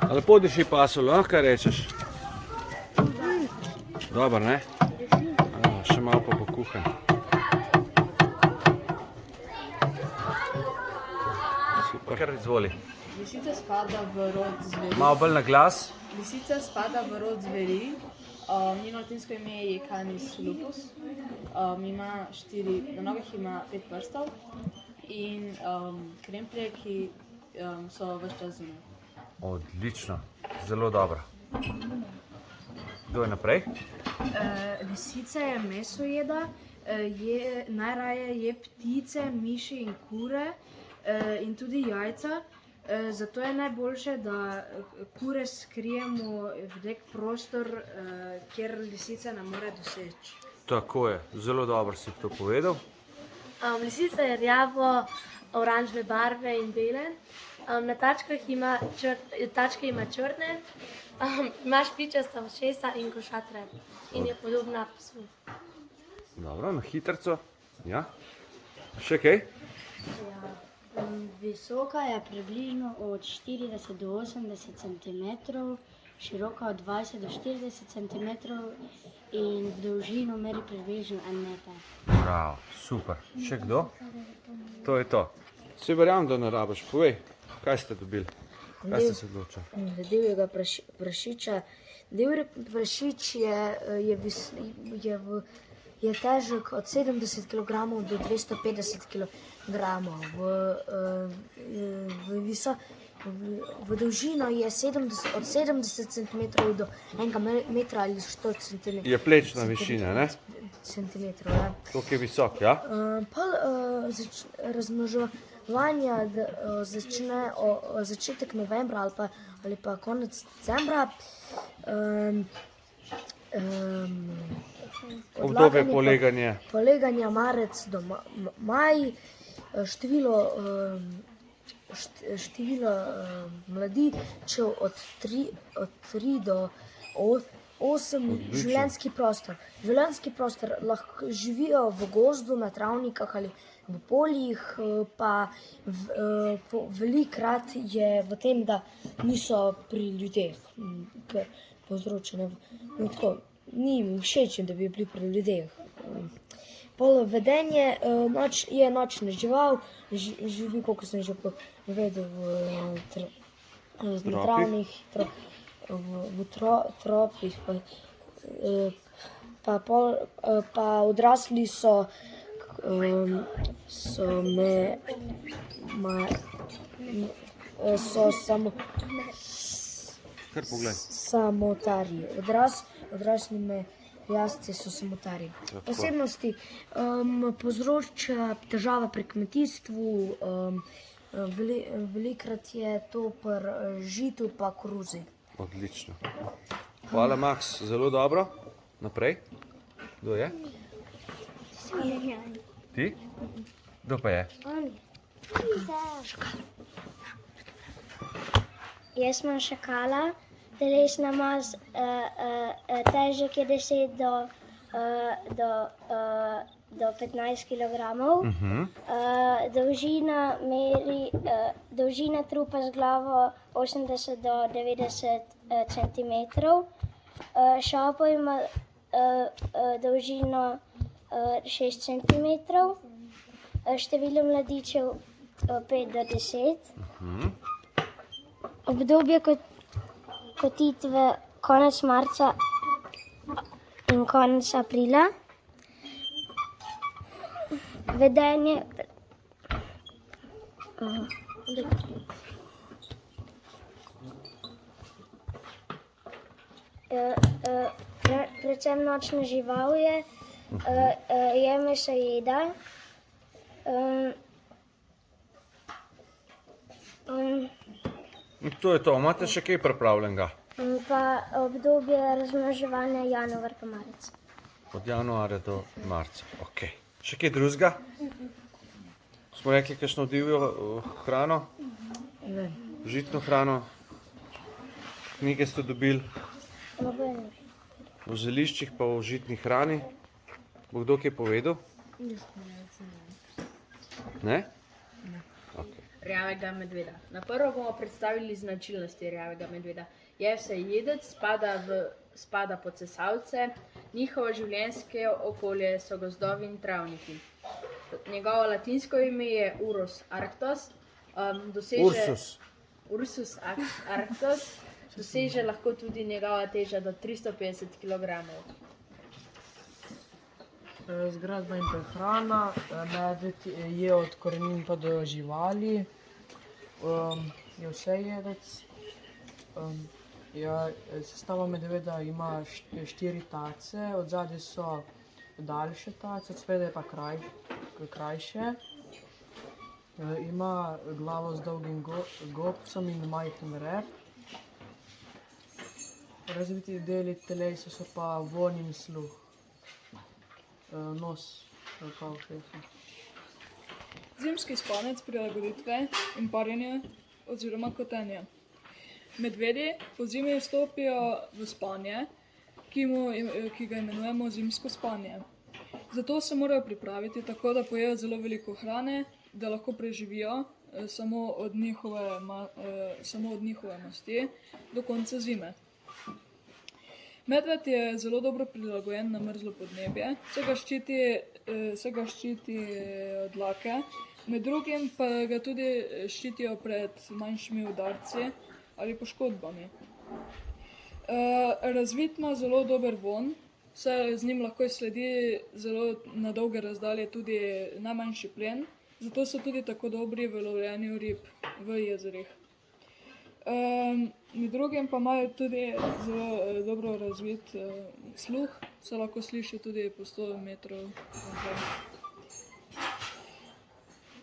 Lepo diši pasolo, kaj rečeš? Dobar, ne? Še malo pa pokuham. Super. Kar izvoli. Lisica spada v rod zveri. Malo bolj na glas. Lisica spada v rod zveri. Njeno latinsko ime je Canis lupus. Ima na nogah ima 5 prstov in kremplje, ki so ves čas zunaj. Odlično, zelo dobro. Kdo je naprej? Lisica je mesojeda, najraje je ptice, miši in kure in tudi jajca. Zato je najboljše, da kure skrijemo v nek prostor, kjer lisica ne more doseči. Tako je, zelo dobro si to povedal. Lisica je rjavo, oranžne barve in bele. Na tačkah ima črne, ima špičasta ušesa in košatre in je podobna psu. Dobro, na hitrco. Ja. Še kaj? Visoka je približno od 40 do 80 cm, široka od 20 do 40 cm in v dolžino meri približno 1 meter. Bravo, super. Še kdo? To je to. Vsi verjamem, da ne rabiš. Povej, kaj ste dobili? Kaj ste se odločili? Divjega prašiča. Divji prašič je težek od 70 kg do 250 kg. V dolžino je od 70 cm do 1 metra ali 100 cm. Je plečna višina, ne? Centimetrov, ja. Koliko je visok, ja? Razmnoževanje začne začetek novembra ali pa konec decembra. Obdobje poleganja. Poleganja marec do maj. Število mladičev od 3 do 8. Življenjski prostor. Življenjski prostor lahko živijo v gozdu, na travnikah ali v poljih, pa velikokrat je v tem, da niso pri ljudeh, ker povzročene. Ni jim všeč, da bi bili pri ljudeh. Vedenje je nočna žival, živi, koliko sem že povedal, v travnih, v tropih, pa odrasli so samotarji. Odrasli merjasci so samotarji. Posebnosti povzroča težava pri kmetijstvu, velikokrat je to pri žitu pa koruzi. Odlično. Hvala, Max, zelo dobro. Naprej. Kdo je? Ti? Kdo pa je? Jaz imam šakala, telesna masa težek je 10 do 15 kg. Dolžina trupa z glavo 80 do 90 cm. Šapo ima dolžino 6 cm. Število mladičev 5 do 10. Obdobje kotitve konec marca in konec aprila. Vedenje predvsem nočna žival je, mesojeda. To je to. Imate še kaj pripravljenega? Pa obdobje razmnoževanja januar pa marec. Od januarja do marca. Ok. Še kaj drugega? Smo rekli, kakšno divjo hrano, žitno hrano, knjige ste dobili, o zeliščih pa o žitni hrani. Bo kdo kaj povedal? Ne? Rjavega medveda. Na prvo bomo predstavili značilnosti rjavega medveda. Je vsejedec, spada pod sesalce, njihovo življenjske okolje so gozdovi in travniki. Njegovo latinsko ime je Ursus arctos, Ursus arctos, doseže lahko tudi njegova teža do 350 kg. Zgradba in prehrana, medved je od korenin pa do živali, je vsejedec. Sestava medveda ima 4 tace, od zadaj so daljše tace, od spredaj pa krajše. Ima glavo z dolgim gobcem in majhen rep. Razviti deli telesa so pa vonj in sluh. Nos, pa ušesa. Zimski spanec, prilagoditve in parjenje oziroma kotenje. Medvedi pozimi vstopijo v spanje, ki ga imenujemo zimsko spanje. Zato se morajo pripraviti tako, da pojejo zelo veliko hrane, da lahko preživijo samo od njihove masti do konca zime. Medved je zelo dobro prilagojen na mrzlo podnebje, se ga ščiti dlake, med drugim pa ga tudi ščitijo pred manjšimi udarci ali poškodbami. Razvit ima zelo dober vonj, saj z njim lahko sledi zelo na dolge razdalje tudi najmanjši plen, zato so tudi tako dobri v lovljenju rib v jezerih. Med drugim pa imajo tudi zelo dobro razvit sluh, se lahko sliši tudi po 100 metrov naprej.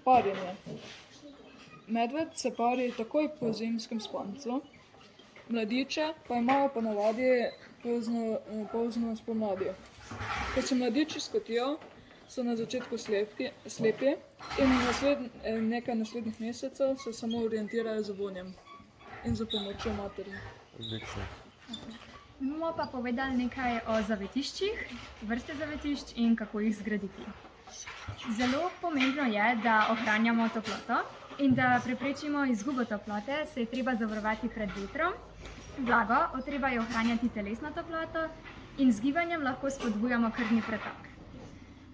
Parjenje. Medved se pari takoj po zimskem spancu, mladiče pa imajo ponavadi pozno spomladi. Ko se mladiči skotijo, so na začetku slepi in nekaj naslednjih mesecev se samo orientirajo z vonjem in za pomočjo materi. Bomo pa povedali nekaj o zavetiščih, vrste zavetišč in kako jih zgraditi. Zelo pomembno je, da ohranjamo toploto in da preprečimo izgubo toplote, se je treba zavarovati pred vetrom, vlago, treba je ohranjati telesno toploto in z gibanjem lahko spodbujamo krvni pretok.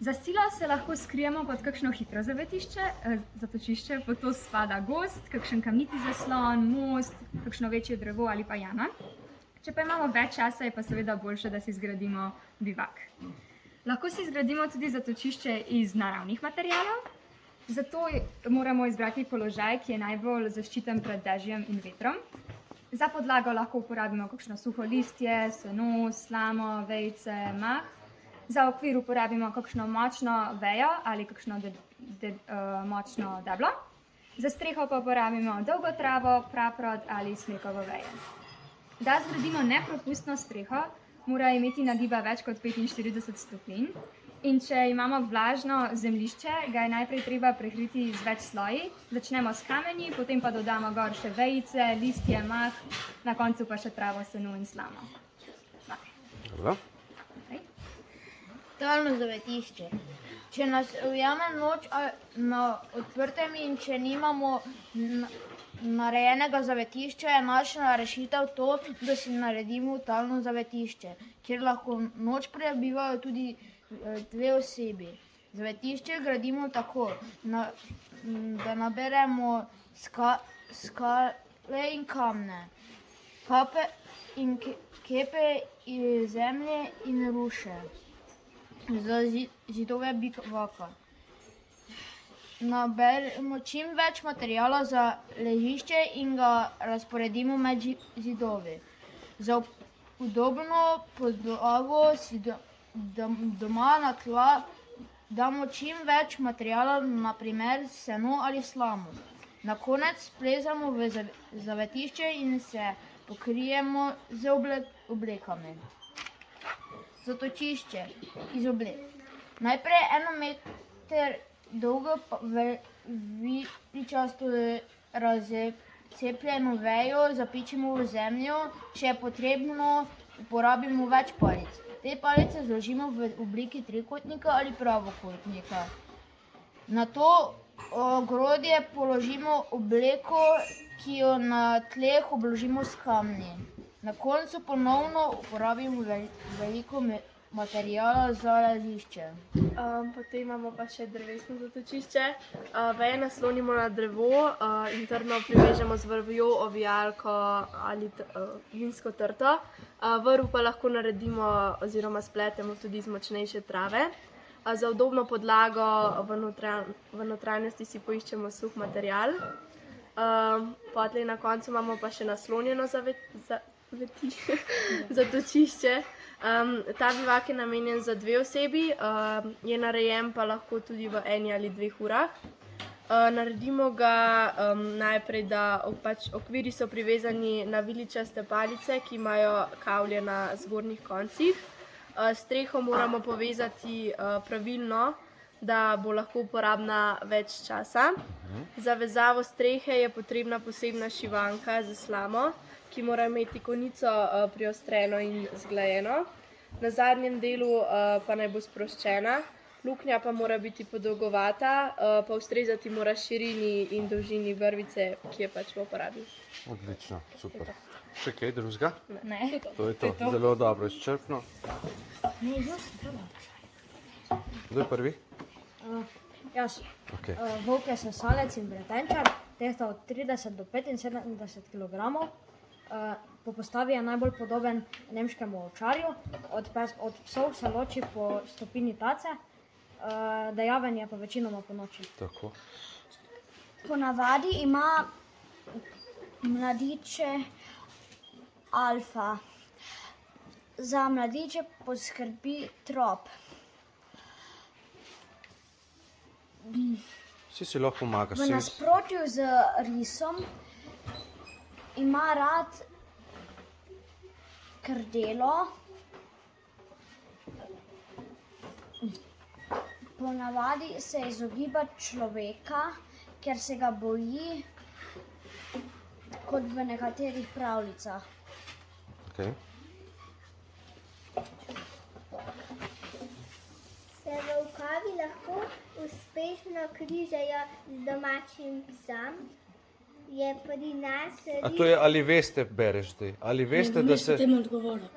Za silo se lahko skrijemo pod kakšno hitro zatočišče, pod to spada gozd, kakšen kamniti zaslon, most, kakšno večje drevo ali pa jama. Če pa imamo več časa, je pa seveda boljše, da si zgradimo bivak. Lahko si zgradimo tudi zatočišče iz naravnih materialov, zato moramo izbrati položaj, ki je najbolj zaščiten pred dežjem in vetrom. Za podlago lahko uporabimo kakšno suho listje, seno, slamo, vejice, mah. Za okvir uporabimo kakšno močno vejo ali kakšno močno deblo. Za streho pa uporabimo dolgo travo, praprot ali smrekovo vejo. Da zgradimo nepropustno streho, mora imeti nagiba več kot 45 stopinj. In če imamo vlažno zemljišče, ga je najprej treba prekriti z več sloji. Začnemo s kamenji, potem pa dodamo gor še vejice, listje, mah, na koncu pa še travo, seno in slamo. Dobro. Talno zavetišče. Če nas ujame noč na odprtem in če nimamo narejenega zavetišča, je naša rešitev to, da si naredimo talno zavetišče, kjer lahko noč prebivajo tudi 2 osebi. Zavetišče gradimo tako, da naberemo skale in kamne, kape in kepe iz zemlje in ruše za zidove bivaka. Naberemo čim več materijala za ležišče in ga razporedimo med zidovi. Za udobno podlago si doma na tla damo čim več materijala, naprimer seno ali slamo. Na konec plezamo v zavetišče in se pokrijemo z oblekami. Zatočišče iz oblek. Najprej 1 meter dolgo viličasto razcepljeno vejo zapičimo v zemljo, če je potrebno, uporabimo več palic. Te palice zložimo v obliki trikotnika ali pravokotnika. Na to ogrodje položimo obleko, ki jo na tleh obložimo s kamni. Na koncu ponovno uporabimo veliko materiala za ležišče. Potem imamo pa še drevesno zatočišče. Veje naslonimo na drevo in trdno privežemo z vrvjo, ovijalko ali vinsko trto. Vrv pa lahko naredimo oziroma spletemo tudi iz močnejše trave. Za udobno podlago v notranjosti si poiščemo suh material. Potlej na koncu imamo pa še naslonjeno zatočišče. Ta bivak je namenjen za 2 osebi, je narejen pa lahko tudi v 1 ali 2 urah. Naredimo ga najprej, da okviri so privezani na viličaste palice, ki imajo kavlje na zgornjih koncih. Streho moramo povezati pravilno, da bo lahko uporabna več časa. Za vezavo strehe je potrebna posebna šivanka za slamo, ki mora imeti konico priostreno in zglajeno. Na zadnjem delu pa naj bo sproščena. Luknja pa mora biti podolgovata, pa ustrezati mora širini in dolžini vrvice, ki je pač v uporabi. Odlično, super. Še kaj drugega? Ne. To je to, zelo dobro, izčrpno. Kdo je prvi? Jaz. Okay. Volk je sesalec in vretenčar, tehta od 30 do 75 kg. Po postavi je najbolj podoben nemškemu ovčarju. Od psov se loči po stopinji tace, dejaven je pa večinoma po noči. Tako. Ponavadi ima mladiče alfa. Za mladiče poskrbi trop. Vsi si lahko pomaga. V nasprotju z risom ima rad krdelo. Ponavadi se izogiba človeka, ker se ga boji, kot v nekaterih pravljicah. Okay. Se volkovi lahko uspešno križajo z domačim psom? Je pri nas A to je, ali veste, bereš zdaj? Ali veste, da se... Potem odgovoril.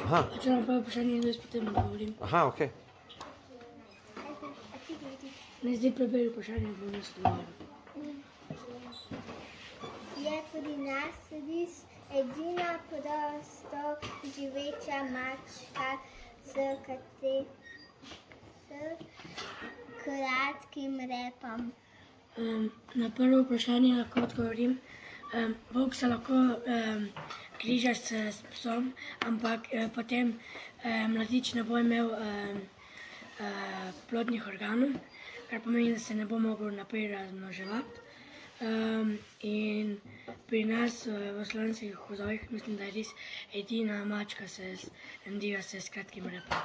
Aha. Če nam pa vprašanje, jaz potem odgovorim. Aha, okej. Ne zdaj preberi vprašanje, bom jaz odgovoril. Je pri nas ris edina prosto živeča mačka s kratkim repom? Na prvo vprašanje lahko odgovorim. Volk se lahko križa s psom, ampak potem mladič ne bo imel plodnih organov, kar pomeni, da se ne bo mogel naprej razmnoževati. In pri nas v slovenskih gozovih mislim, da je res edina mačka rendiva se s kratkim repom.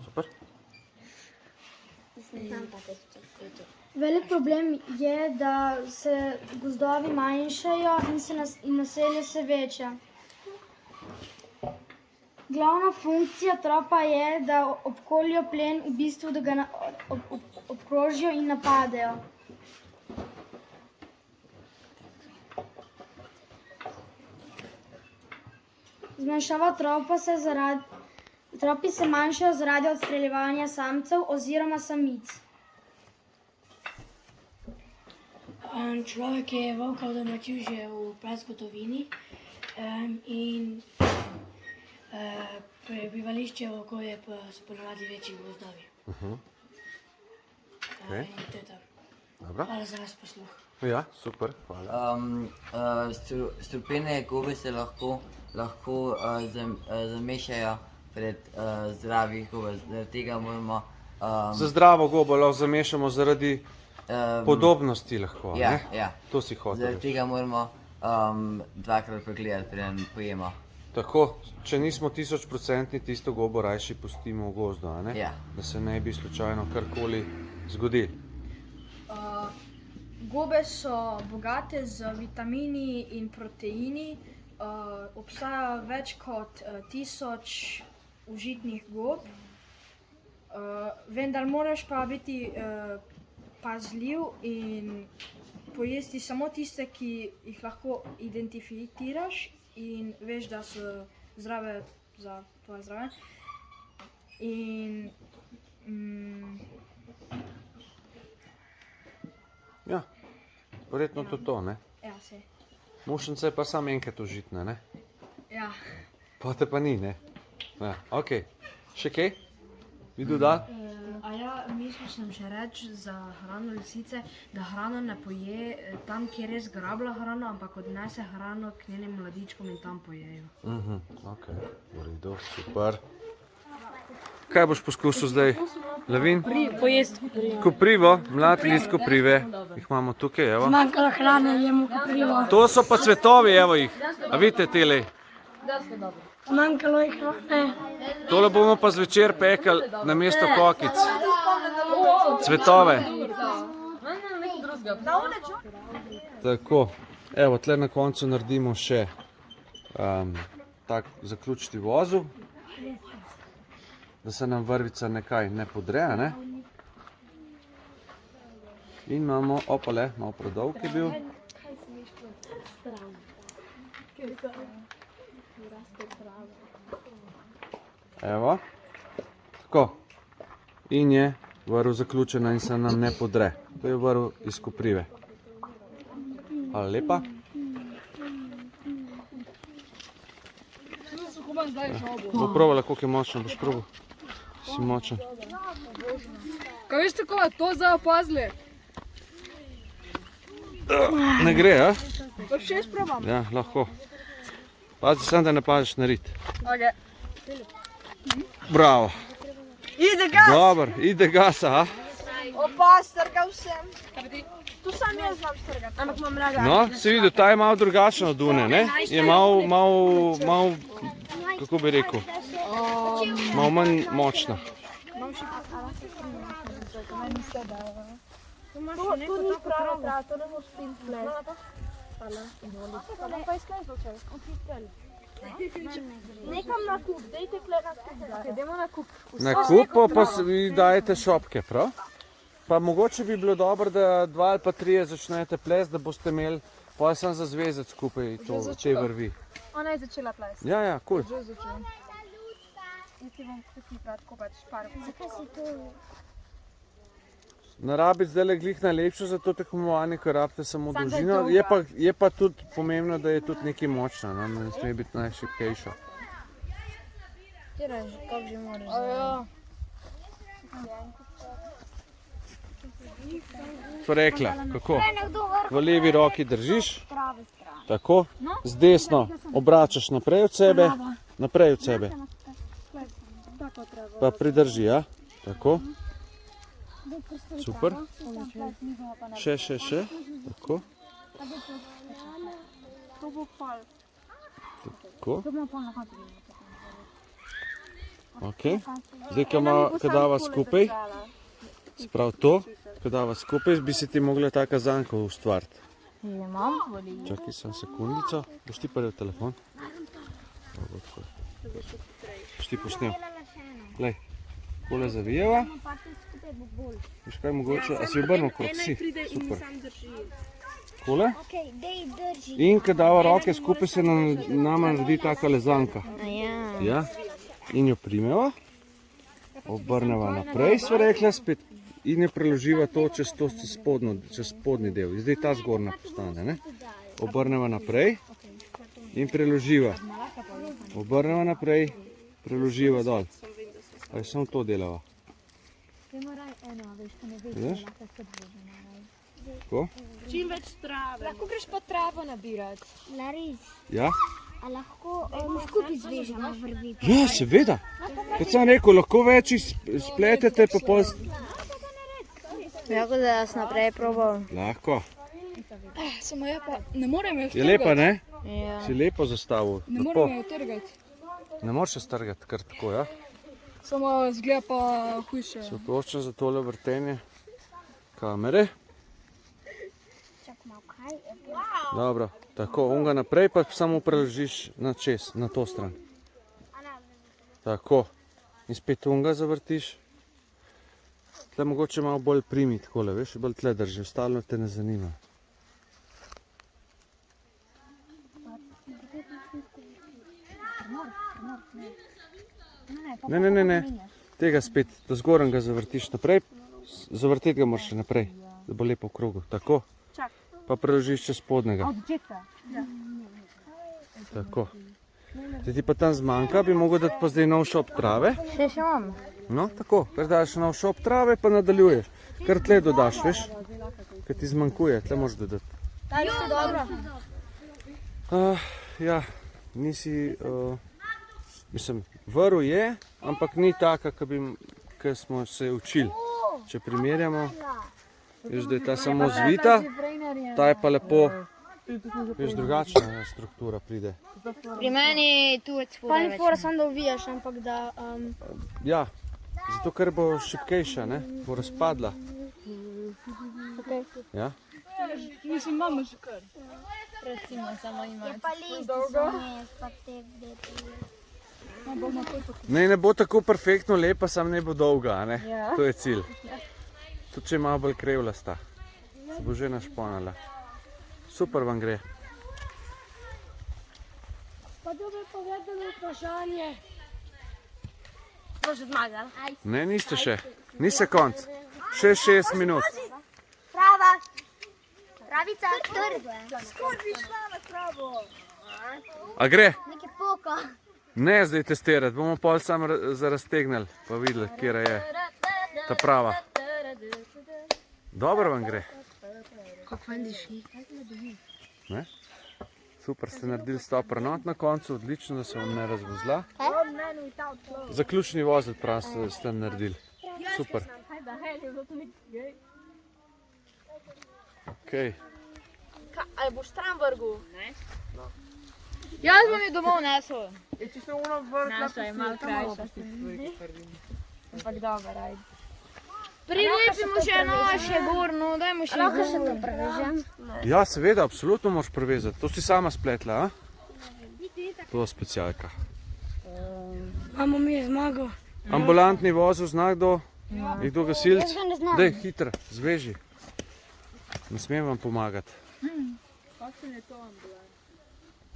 Super. Velik problem je, da se gozdovi manjšajo in naselje se veča. Glavna funkcija tropa je, da obkolijo plen, v bistvu, da ga obkrožijo in napadejo. Zmanjšava tropi se manjšajo zaradi odstreljevanja samcev oziroma samic. Človek je volka udomačil že v prazgotovini in prebivališče volkov so ponavadi večji gozdovi. Okay. In to je to. Dobro. Hvala za vas posluh. Ja, super, hvala. Strupene gobe se lahko zamešajo pred zdravih gobe, zaradi tega moramo... Za zdravo gobo lahko zamešamo zaradi podobnosti lahko, ne? Ja. To si hotel. Zaradi tega moramo dvakrat pregledati, preden pojemo. Tako, če nismo 1000% tisto gobo rajši pustimo v gozdu, a ne? Ja. Da se ne bi slučajno karkoli zgodilo. Gobe so bogate z vitamini in proteini. Obstaja več kot 1000 užitnih gob. Vendar moraš pa biti pazljiv in pojesti samo tiste, ki jih lahko identificiraš in veš, da so zdrave za tvoje zdravje. In Ja, verjetno to, ne? ja, se. Mušnice je pa samo enkrat užitne, ne? Ja. Pote pa ni, ne? Ja, ok. Še kaj? Bi dodal? A ja, mislil sem še reči za hrano lisice, da hrano ne poje tam, kjer res grablja hrano, ampak odnese hrano k njenim mladičkom in tam pojejo. Ok, v redu, super. Kaj boš poskusil zdaj, Levin? Pojesti Koprivo, mlad list koprive. Jih imamo tukaj, evo. Zmanjkalo hrane, jemo koprivo. To so pa cvetovi, evo jih. A vidite tele? Zmanjkalo je hrane. Tole bomo pa zvečer pekali na mesto kokic. Cvetove. Tako, evo, tle na koncu naredimo še tak zaključiti vozu, da se nam vrvica nekaj ne podre, ne? In imamo, opale, malo predolg je bil. Evo, tako. In je vrv zaključena in se nam ne podre. To je vrv iz koprive. Hvala lepa. Poprovala, koliko je močno, boš probal. Si močen. Kaj veš tako, to za opazli? Ne gre, a? Pa še sprobam. Ja, lahko. Pazi samo, da ne paziš na rit. Ok. Bravo. Ide gas! Dobar, ide gasa, a? Opa, strgal sem. Tu sam jaz znam strgati, ampak imam rada. No, si videl, ta je malo drugačna od une, ne? Je malo, kako bi rekel, malo manj močna. Tu ni prava, to ne boš spil plest. Nekam na kup, dejte kle na kup. Idemo na kup. Na kupo pa vi dajete šopke, prav? Pa mogoče bi bilo dobro, da 2 ali pa 3 začnete ples, da boste imeli, pa sem za zvezec skupaj te vrvi. Ona je začela ples. Ja, cool. Že začela. In ti bom tukaj kratko pač par. Zakaj si to? Ne rabite zdaj glih najlepše za to tekmovanje, ker rabite samo Samo dolžino. dolga. Je pa tudi pomembno, da je tudi nekaj močna, ne sme biti najšibkejša. Kako že moraš? So rekla, kako? V levi roki držiš, tako, z desno obračaš naprej od sebe, pa pridrži, ja, tako. Super. Še, tako. To bo pol. Tako. To bomo pol na koncu. Ok. Zdaj, ko dava skupaj, sprav to, ko dava skupaj, bi si ti mogla ta kazanko ustvariti. Čakaj, sem sekundico. Boš ti prvi telefon? Boš ti posnel. Glej, kole zavijeva. Veš kaj mogoče, a si obrnil krok, si? Super. Kole. In ko dava roke skupaj, se nama naredi taka lezanka. Ja. In jo primeva, obrneva naprej, sva rekla spet, in jo preloživa to čez spodnji del. In zdaj ta zgornja postane, ne? Obrneva naprej in preloživa. Obrneva naprej, preloživa dol. Ali samo to delava? Vidiš? Tako? Čim več trave. Lahko greš pa travo nabirati. Laris, Ja? a lahko skupaj zvežemo vrvi? Ja, seveda. Kot sem rekel, lahko več spletete, pa pol... Lahko da jaz naprej probam. Lahko. Samo je pa, ne morem več Je lepa, ne? Ja. Si lepo zastavil. Ne lepo. moremo jo trgati. Ne moreš se strgati kar tako, ja? Samo zgleda pa hujše. Se odločim za tole vrtenje kamere. Dobro, tako, onga naprej pa samo preložiš na čez, na to stran. Tako, in spet onga zavrtiš. Tle mogoče malo bolj primi takole, veš, bolj tle drži, ostalo te ne zanima. Ne, tega spet, do zgoren ga zavrtiš naprej, zavrteti ga moraš še naprej, da bo lepo v krogu, tako. Pa preložiš čez spodnega. Tako. Zdaj ti pa tam zmanjka, bi mogel dati pa zdaj nov šop trave. Še imam. No, tako, kar daš nov šop trave, pa nadaljuješ. Kar tle dodaš, veš, ker ti zmanjkuje, tle moraš dodati. Ja, nisi, mislim, vrv je, ampak ni taka, ki smo se učili. Če primerjamo, veš, da je ta samo zvita, ta je pa lepo, veš, drugačna struktura pride. Pri meni tu je spodaj. Pa ni fora samo da uvijaš, ampak da... Ja, zato ker bo šibkejša, ne, bo razpadla. Ja? Mislim, imamo že kar. Recimo, samo imaš. Pa listi so vmes, pa te vdeti. Ne bo tako perfektno lepa, samo ne bo dolga, ne? Ja. To je cilj. Tudi če je malo bolj krevljasta, se bo že našponala. Super vam gre. Pa dobro povedano vprašanje. Bo že zmagal. Ne, niste še. Ni še konc. Še 6 minut. Prava. Pravica. Skor bi šla na pravo. A gre? Nekaj poka. Ne zdaj testirati, bomo pol sam raztegnili, pa videli, kjera je ta prava. Dobro vam gre. Kako fajn diši. Ne? Super, ste naredili stopper not na koncu, odlično, da se vam ne razvozla. Zaključni vozel prav ste naredili. Super. Okay. Ali boš stran vrgel? Ne. Jaz bom jo domov nesel. Če se ono vrtla, Naša je malo krajša. Ampak dobro, ajde. Prilepimo še naše gorno, dajmo še Lahko še to prevežem? Ja, seveda, absolutno moraš prevezati. To si sama spletla, a? To je specialka. Mamo mi je zmagal. Ambulantni vozel, zna kdo? Ja. Je kdo gasilc? Jaz ga ne znam. Dej, hitro, zveži. Ne smem vam pomagati. Kakšen je to ambulant?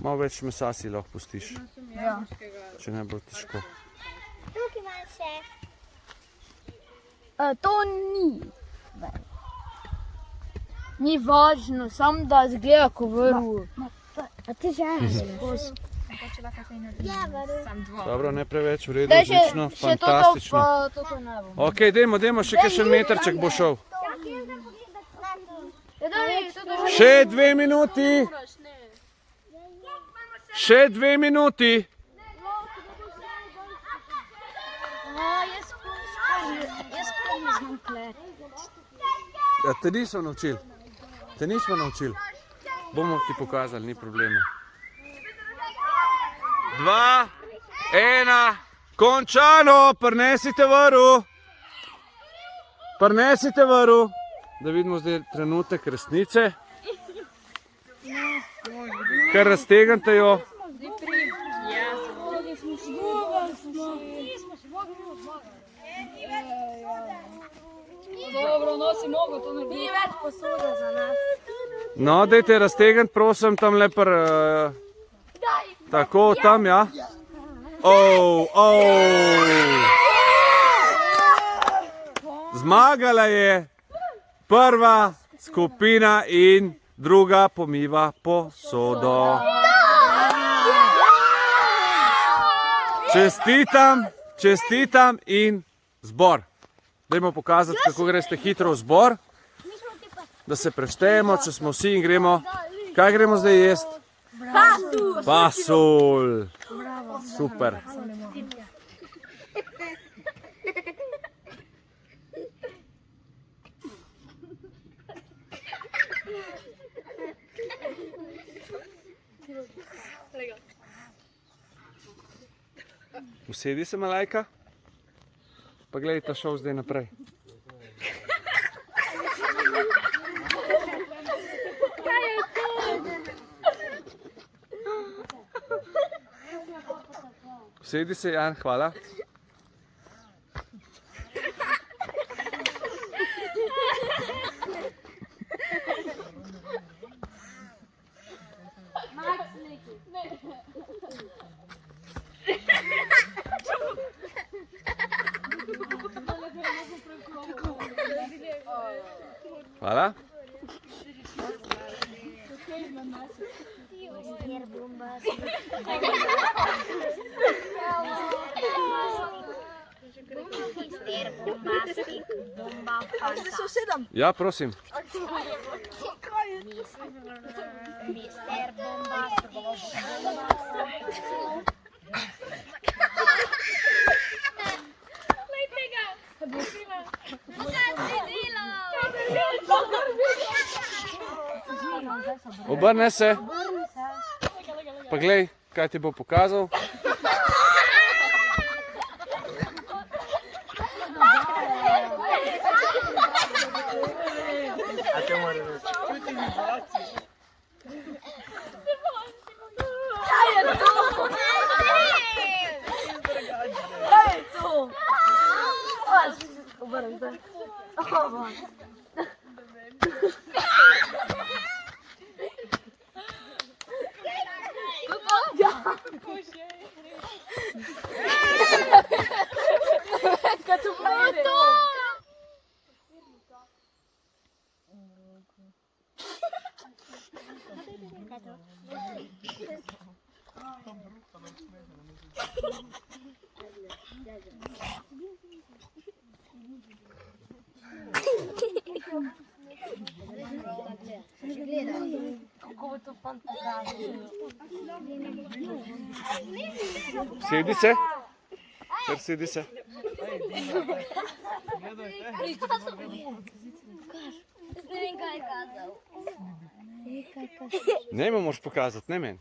Malo več mesa si lahko pustiš, Ja. če ne bo težko. Tukaj imam še. To ni. Ni važno, samo da zgleda ko vrv. A ti že? Ja, Dobro, ne preveč, v redu, Daj še- odlično, še to, fantastično. pa to ne bom. Ok, dajmo še kakšen metrček bo šel. Še 2 minuti. Še 2 minuti. Jaz sploh ne znam klepati. Ja, te nismo naučili. Te nismo naučili. Bomo ti pokazali, ni problema. 2, 1, končano, prinesite vrv. Prinesite vrv. Da vidimo zdaj trenutek resnice. Kar raztegnite jo. Dobro, nosi mogo, to ne Ni več posode za nas. No, dajte raztegniti, prosim, tam lepar. Tako, tam, ja. Zmagala je prva skupina in druga pomiva posodo. Čestitam in zbor. Dajmo pokazati, kako greste hitro v zbor, da se preštejemo, če smo vsi in gremo. Kaj gremo zdaj jesti? Pasulj. Super. Usedi se, Malajka. Pa gledaj ta šov zdaj naprej. Usedi se, Jan, hvala. Hvala. Ja, prosim. Obrne se. Pa glej, kaj ti bo pokazal. A te mora reči. Čuti vibracije. Kaj je to? Kaj je to? Obrnem se. Sedi se. Kar sedi se. Ne me moraš pokazati, ne meni.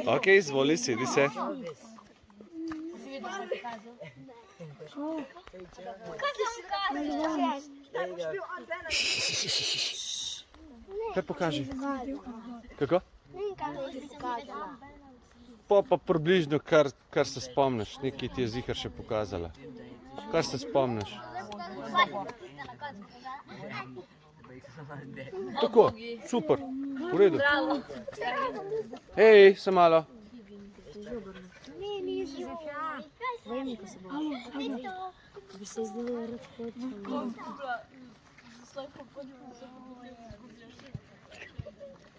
Ok, izvoli, sedi se. Kaj pokaži? Kako? Pa približno, kar se spomniš, nekaj ti je zihar še pokazala. Kar se spomniš. Tako, super, v redu. Hej, se malo. Bi se zdelo rad počelo.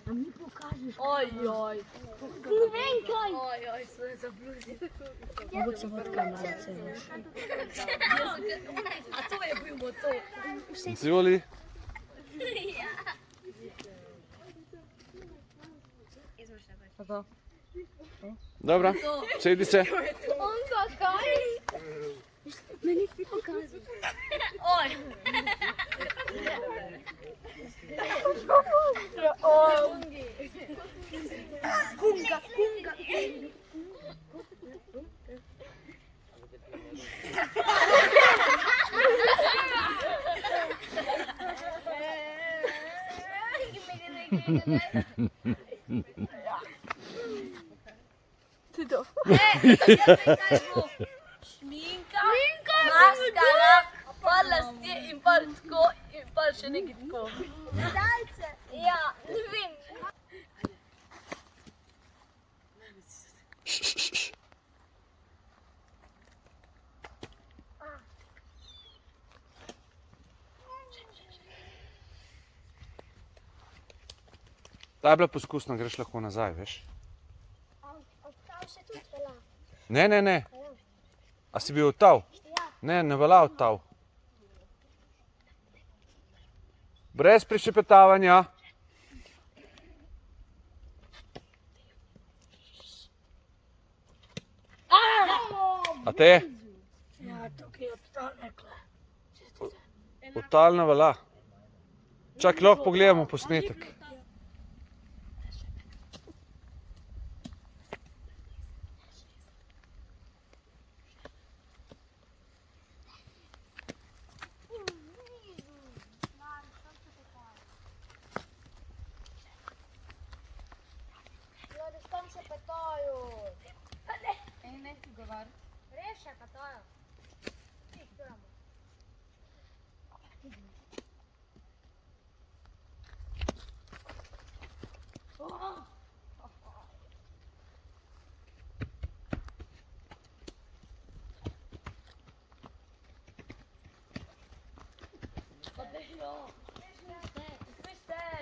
A mi pokažeš? Ojoj. Ti vem kaj. Ojoj, sve zabluzil. Mogoče se vrtka malce. A to je bil motor. Izvoli. Tako. Dobro, sedi se. On kaj? Meni ti pokazal. Oj. Kunga, kunga. Ti to. Šminka, maskara, pa lasje in pa tako in pa še nekaj tako. Dajce. Ja, ne vem. Ta je bila poskusna, greš lahko nazaj, veš. Odtav se tudi velja. Ne. A si bil odtav? Ne, ne velja odtav. Brez prišepetavanja. A te? Ja, tukaj je odtal nekle. Odtal ne velja. Čak, lahko pogledamo posnetek.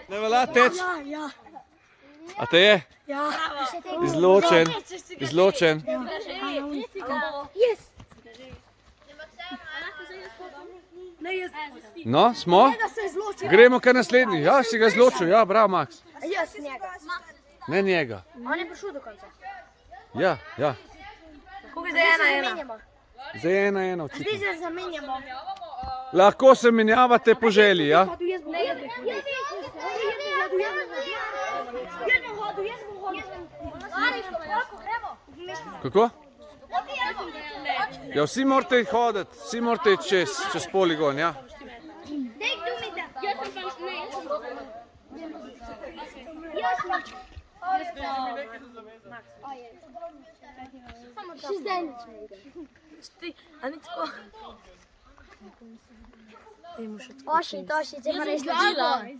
Ne velja teč? Ja. A te je? Ja. Izločen. Izločen. Yes. No, smo? Gremo kar naslednji. Ja, si ga izločil. Ja, bravo, Max. Jaz njega. Ne njega. On je prišel do konca. Ja, ja. Koliko zdaj 1-1? Zdaj je 1-1 očitno. Zdaj se zamenjamo. Lahko se menjavate po želji, ja? Kako? Ja, vsi morate hoditi, vsi morate iti čez poligon, ja? Toši, če res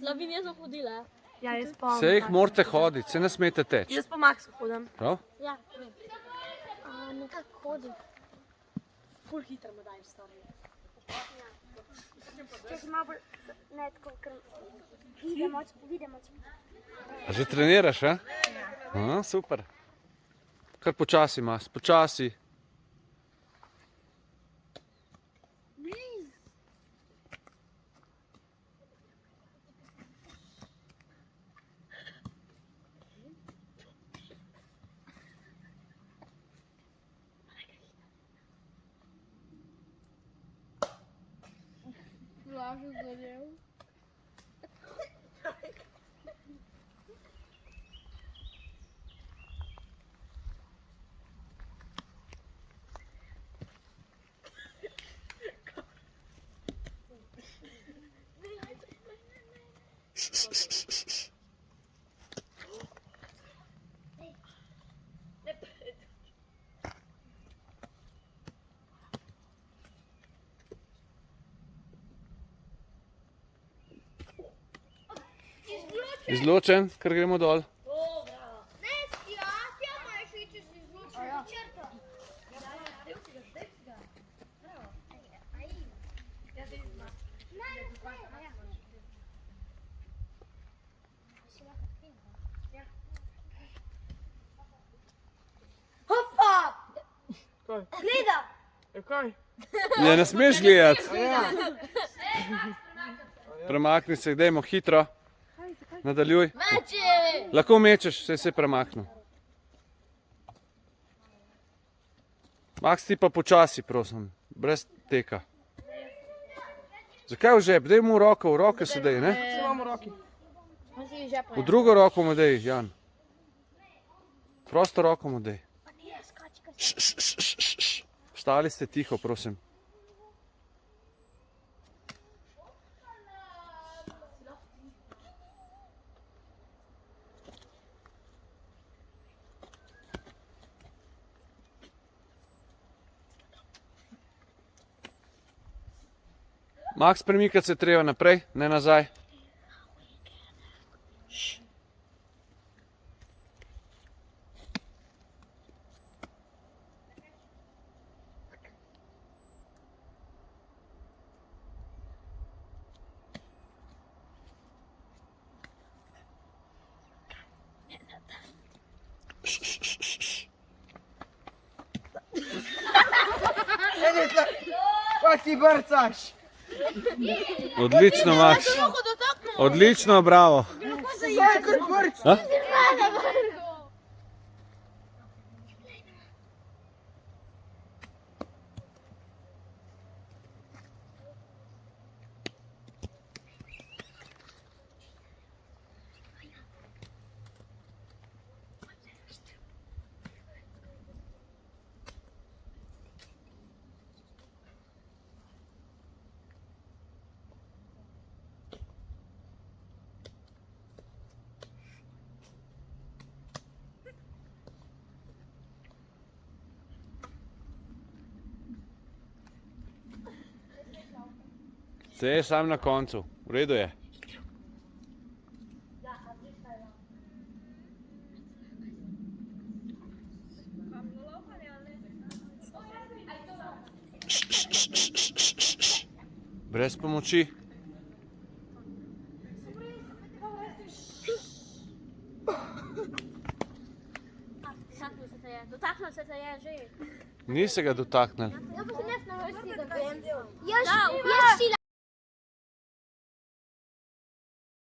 Lavinija sem hodila. Ja, jaz pa. Se jih morate hoditi, se ne smete teči. Jaz pa Maxu hodim. Prav? Ja, nekako hodim. Ful hitro me daješ stvari. Če si malo bolj, ne tako, ker vidimo. A že treniraš, a? Aha, super. Kar počasi imaš, počasi. Vlažo zarev. Izločen, ker gremo dol. Hopa! Kaj? Gleda! Kaj? Ne smeš gledati. Premakni se, dajmo hitro. Nadaljuj. Lahko mečeš, saj se je premaknil. Max, ti pa počasi, prosim, brez teka. Zakaj v žep? Daj mu v roke se daj, ne? Vse imamo v roki. V drugo roko mu daj, Jan. Prosto roko mu daj. Stali ste tiho, prosim. Max, premikati se treba naprej, ne nazaj. Pa ti brcaš! Odlično, Max. Odlično, bravo. Zdaj kot brc! Se je sam na koncu, v redu je. Brez pomoči. Dotaknil se te je že. Ni se ga dotaknil. Ja, pa se ne vrsti, da vem. Jaz si